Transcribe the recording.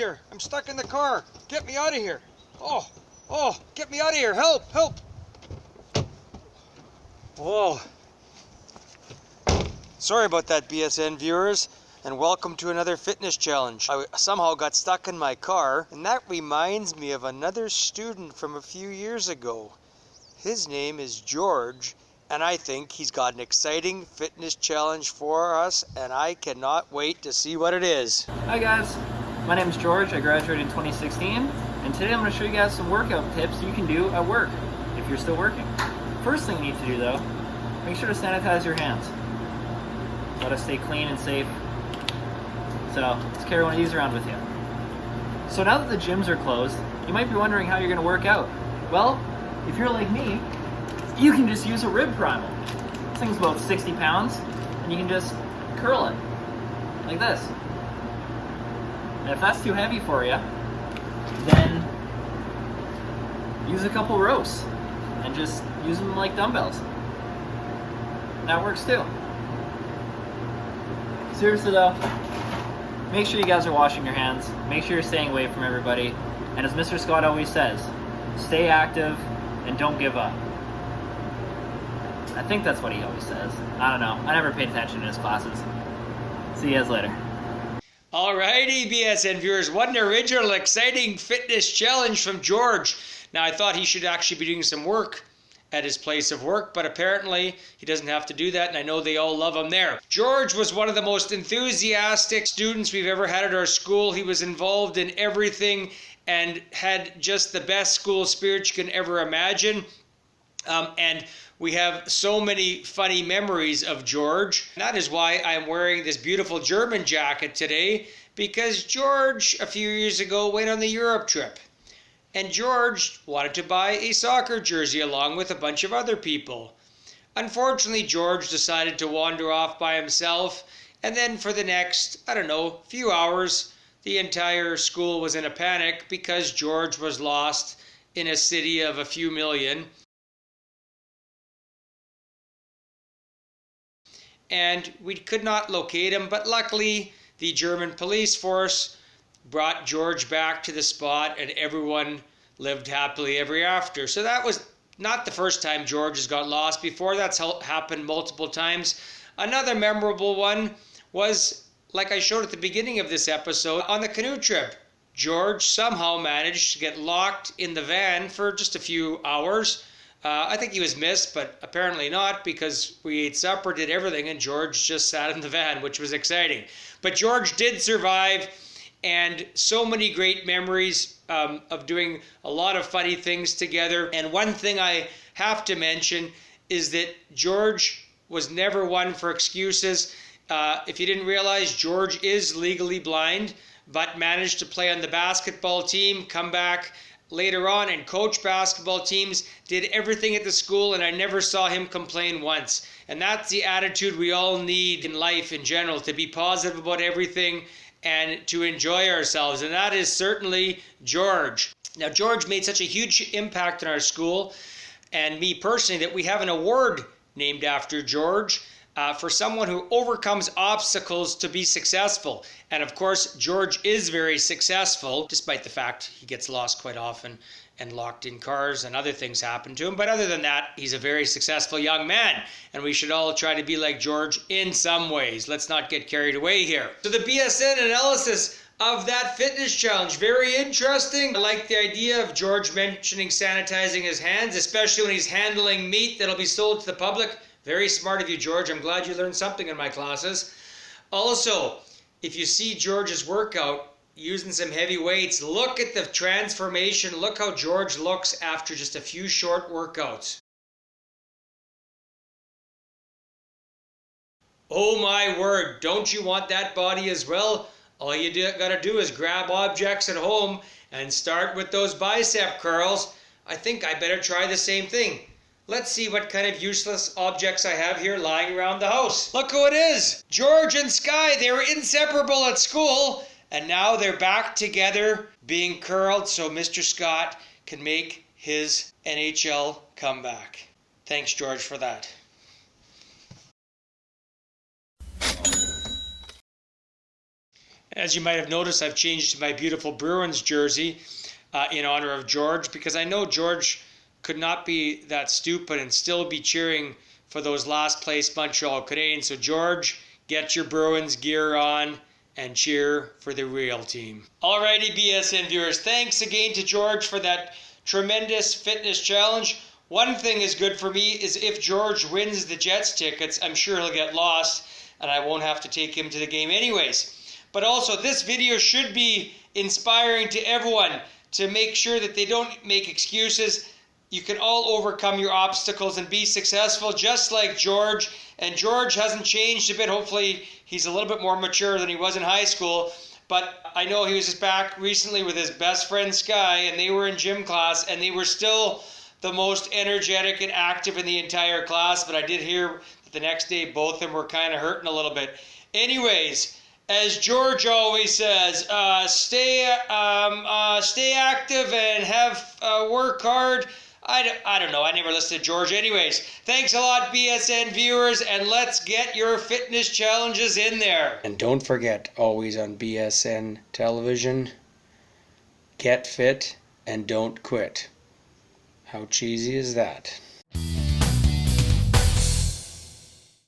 here. I'm stuck in the car. Get me out of here. Oh, get me out of here. Help. Whoa. Sorry about that, BSN viewers, and welcome to another fitness challenge. I somehow got stuck in my car, and that reminds me of another student from a few years ago. His name is George, and I think he's got an exciting fitness challenge for us, and I cannot wait to see what it is. Hi guys, my name is George. I graduated in 2016, and today I'm going to show you guys some workout tips you can do at work if you're still working. First thing you need to do though, make sure to sanitize your hands. Let us stay clean and safe. So let's carry one of these around with you. So now that the gyms are closed, you might be wondering how you're going to work out. Well, if you're like me, you can just use a rib primal. This thing's about 60 pounds, and you can just curl it like this. And if that's too heavy for you, then use a couple ropes and just use them like dumbbells. That works too. Seriously though, make sure you guys are washing your hands, make sure you're staying away from everybody, and as Mr. Scott always says, stay active and don't give up. I think that's what he always says. I don't know. I never paid attention in his classes. See you guys later. Alrighty, BSN viewers, what an original, exciting fitness challenge from George. Now, I thought he should actually be doing some work at his place of work, but apparently he doesn't have to do that, and I know they all love him there. George was one of the most enthusiastic students we've ever had at our school. He was involved in everything and had just the best school spirit you can ever imagine. And we have so many funny memories of George. That is why I'm wearing this beautiful German jacket today, because George, a few years ago, went on the Europe trip. And George wanted to buy a soccer jersey along with a bunch of other people. Unfortunately, George decided to wander off by himself, and then for the next, few hours, the entire school was in a panic because George was lost in a city of a few million. And we could not locate him, but luckily the German police force brought George back to the spot, and everyone lived happily ever after. So that was not the first time George has got lost before. That's happened multiple times. Another memorable one was, like I showed at the beginning of this episode, on the canoe trip. George somehow managed to get locked in the van for just a few hours. I think he was missed, but apparently not, because we ate supper, did everything, and George just sat in the van, which was exciting. But George did survive, and so many great memories of doing a lot of funny things together. And one thing I have to mention is that George was never one for excuses. If you didn't realize, George is legally blind, but managed to play on the basketball team, come back later on and coach basketball teams, did everything at the school, and I never saw him complain once. And that's the attitude we all need in life in general, to be positive about everything and to enjoy ourselves. And that is certainly George. Now, George made such a huge impact in our school, and me personally, that we have an award named after George for someone who overcomes obstacles to be successful. And of course, George is very successful, despite the fact he gets lost quite often and locked in cars and other things happen to him. But other than that, he's a very successful young man, and we should all try to be like George in some ways. Let's not get carried away here. So the BSN analysis of that fitness challenge, very interesting. I like the idea of George mentioning sanitizing his hands, especially when he's handling meat that'll be sold to the public. Very smart of you, George. I'm glad you learned something in my classes. Also, if you see George's workout using some heavy weights, look at the transformation. Look how George looks after just a few short workouts. Oh my word, don't you want that body as well? All you gotta do is grab objects at home and start with those bicep curls. I think I better try the same thing. Let's see what kind of useless objects I have here lying around the house. Look who it is! George and Sky, they were inseparable at school, and now they're back together being curled so Mr. Scott can make his NHL comeback. Thanks, George, for that. As you might have noticed, I've changed my beautiful Bruins jersey in honor of George, because I know George could not be that stupid and still be cheering for those last place Montreal Canadiens. So George, get your Bruins gear on and cheer for the real team. Alrighty, BSN viewers, thanks again to George for that tremendous fitness challenge. One thing is good for me is if George wins the Jets tickets, I'm sure he'll get lost and I won't have to take him to the game anyways. But also, this video should be inspiring to everyone to make sure that they don't make excuses. You can all overcome your obstacles and be successful just like George. And George hasn't changed a bit. Hopefully he's a little bit more mature than he was in high school. But I know he was just back recently with his best friend Sky, and they were in gym class, and they were still the most energetic and active in the entire class. But I did hear that the next day both of them were kind of hurting a little bit. Anyways, as George always says, stay active and have work hard. I don't know. I never listened to George. Anyways, thanks a lot, BSN viewers, and let's get your fitness challenges in there. And don't forget, always on BSN television, get fit and don't quit. How cheesy is that?